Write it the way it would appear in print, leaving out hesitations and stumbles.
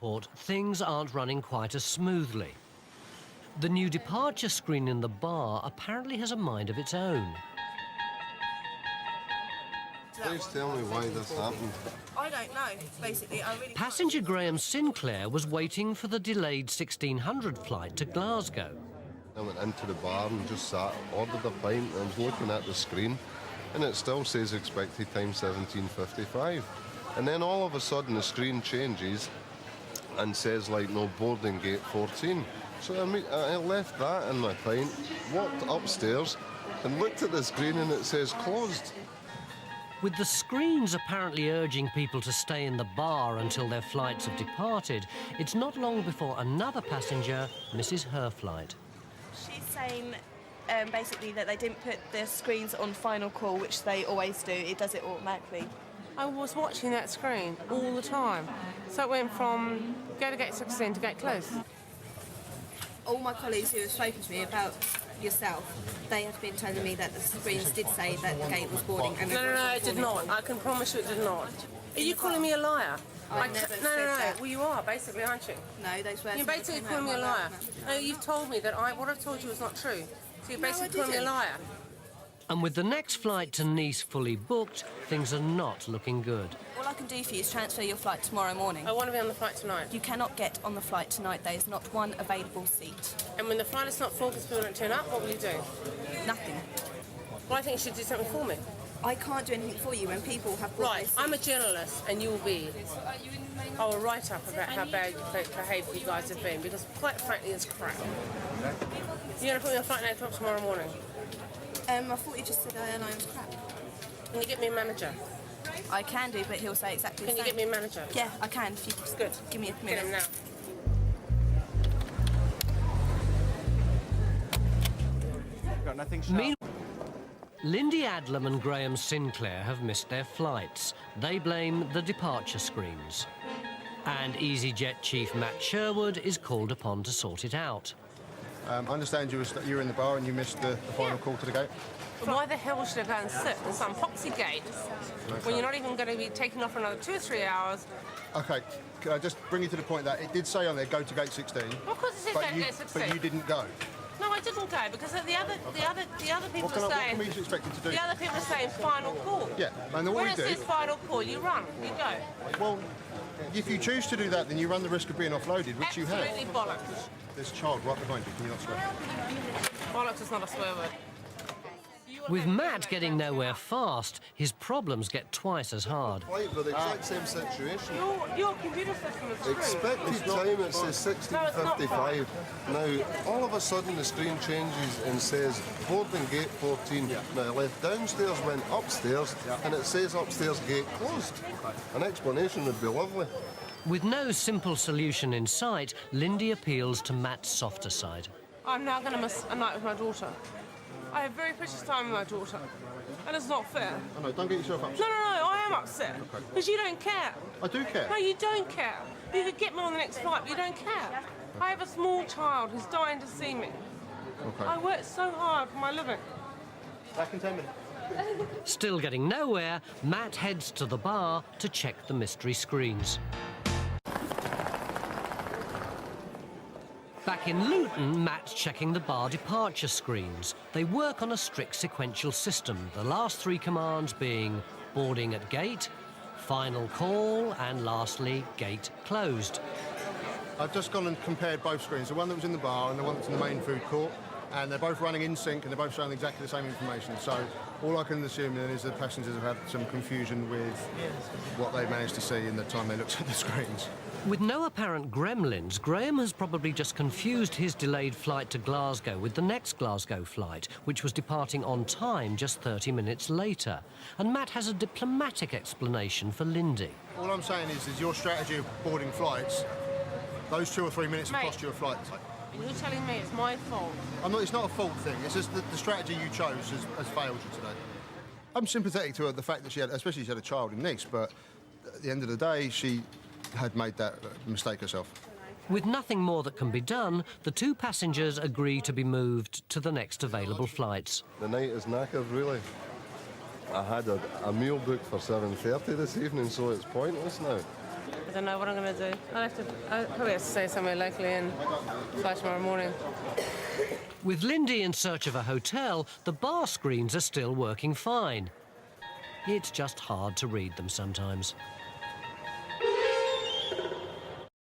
Things aren't running quite as smoothly. The new departure screen in the bar apparently has a mind of its own. Please tell me why this happened. I don't know, basically. Passenger Graham Sinclair was waiting for the delayed 1600 flight to Glasgow. I went into the bar and just sat, ordered a pint, and was looking at the screen, and it still says expected time 17:55. And then all of a sudden the screen changes and says, like, no, boarding gate 14. So I left that in my pint, walked upstairs and looked at the screen and it says closed. With the screens apparently urging people to stay in the bar until their flights have departed, it's not long before another passenger misses her flight. She's saying basically that they didn't put the screens on final call, which they always do. It does it automatically. I was watching that screen all the time. So it went from go to gate 16 to gate close. All my colleagues who have spoken to me about yourself, they have been telling me that the screens did say that the gate was boarding. And No, it did not. I can promise you it did not. Are you calling me a liar? I never said that. Well, you are, basically, aren't you? No, those words. You're basically calling me a liar. No, you've told me that what I've told you is not true. So you're basically calling me a liar. And with the next flight to Nice fully booked, things are not looking good. All I can do for you is transfer your flight tomorrow morning. I want to be on the flight tonight. You cannot get on the flight tonight. There is not one available seat. And when the flight is not full because people don't turn up, what will you do? Nothing. Well, I think you should do something for me. I can't do anything for you when people have brought Right, I'm a journalist and you will be. I will write up about how bad behaved you guys have been because, quite frankly, it's crap. You're going to put me on flight at 8 o'clock tomorrow morning? I thought you just said airline's crap. Can you get me a manager? I can do, but he'll say exactly the Can same. you get me a manager? Yeah, I can. If you just Good. Give me a Get minute. him now. Got nothing. Lindy Adlam and Graham Sinclair have missed their flights. They blame the departure screens. And EasyJet chief Matt Sherwood is called upon to sort it out. I understand you were in the bar and you missed the final call to the gate. Why the hell should I go and sit in some poxy gate when you're not even going to be taking off for another 2 or 3 hours? OK, can I just bring you to the point that it did say on there, go to gate 16. Of course it says go to gate 16. But you didn't go. No, I didn't go because the other people are saying. What can we expect you to do? The other people are saying final call. Yeah, and then what when we do. it says final call, you run, you go. Well, if you choose to do that, then you run the risk of being offloaded, which you have. Absolutely bollocks. There's a child right behind you. Can you not swear? Bollocks is not a swear word. With Matt getting nowhere fast, his problems get twice as hard. Flight with the exact same situation. Your computer system is screwed. Expected time, it says 16:55. Now, all of a sudden the screen changes and says boarding gate 14. Now, I left downstairs, went upstairs, and it says upstairs gate closed. An explanation would be lovely. With no simple solution in sight, Lindy appeals to Matt's softer side. I'm now going to miss a night with my daughter. I have very precious time with my daughter, and it's not fair. Oh, no, don't get yourself upset. No, I am upset, because you don't care. I do care. No, you don't care. You could get me on the next flight, but you don't care. I have a small child who's dying to see me. Okay. I work so hard for my living. Back in 10 minutes. Still getting nowhere, Matt heads to the bar to check the mystery screens. Back in Luton, Matt's checking the bar departure screens. They work on a strict sequential system, the last 3 commands being boarding at gate, final call, and lastly, gate closed. I've just gone and compared both screens, the one that was in the bar and the one that's in the main food court, and they're both running in sync and they're both showing exactly the same information. So all I can assume then is that passengers have had some confusion with what they managed to see in the time they looked at the screens. With no apparent gremlins, Graham has probably just confused his delayed flight to Glasgow with the next Glasgow flight, which was departing on time just 30 minutes later. And Matt has a diplomatic explanation for Lindy. All I'm saying is your strategy of boarding flights, those 2 or 3 minutes have cost you a flight. And you're telling me it's my fault? It's not a fault thing, it's just the strategy you chose has failed you today. I'm sympathetic to her, the fact that she had a child in Nice, but at the end of the day, she had made that mistake herself. With nothing more that can be done, the 2 passengers agree to be moved to the next available flights. The night is knackered, really. I had a meal booked for 7:30 this evening, so it's pointless now. I don't know what I'm going to do. I'll probably have to stay somewhere locally and fly tomorrow morning. With Lindy in search of a hotel, the bar screens are still working fine. It's just hard to read them sometimes.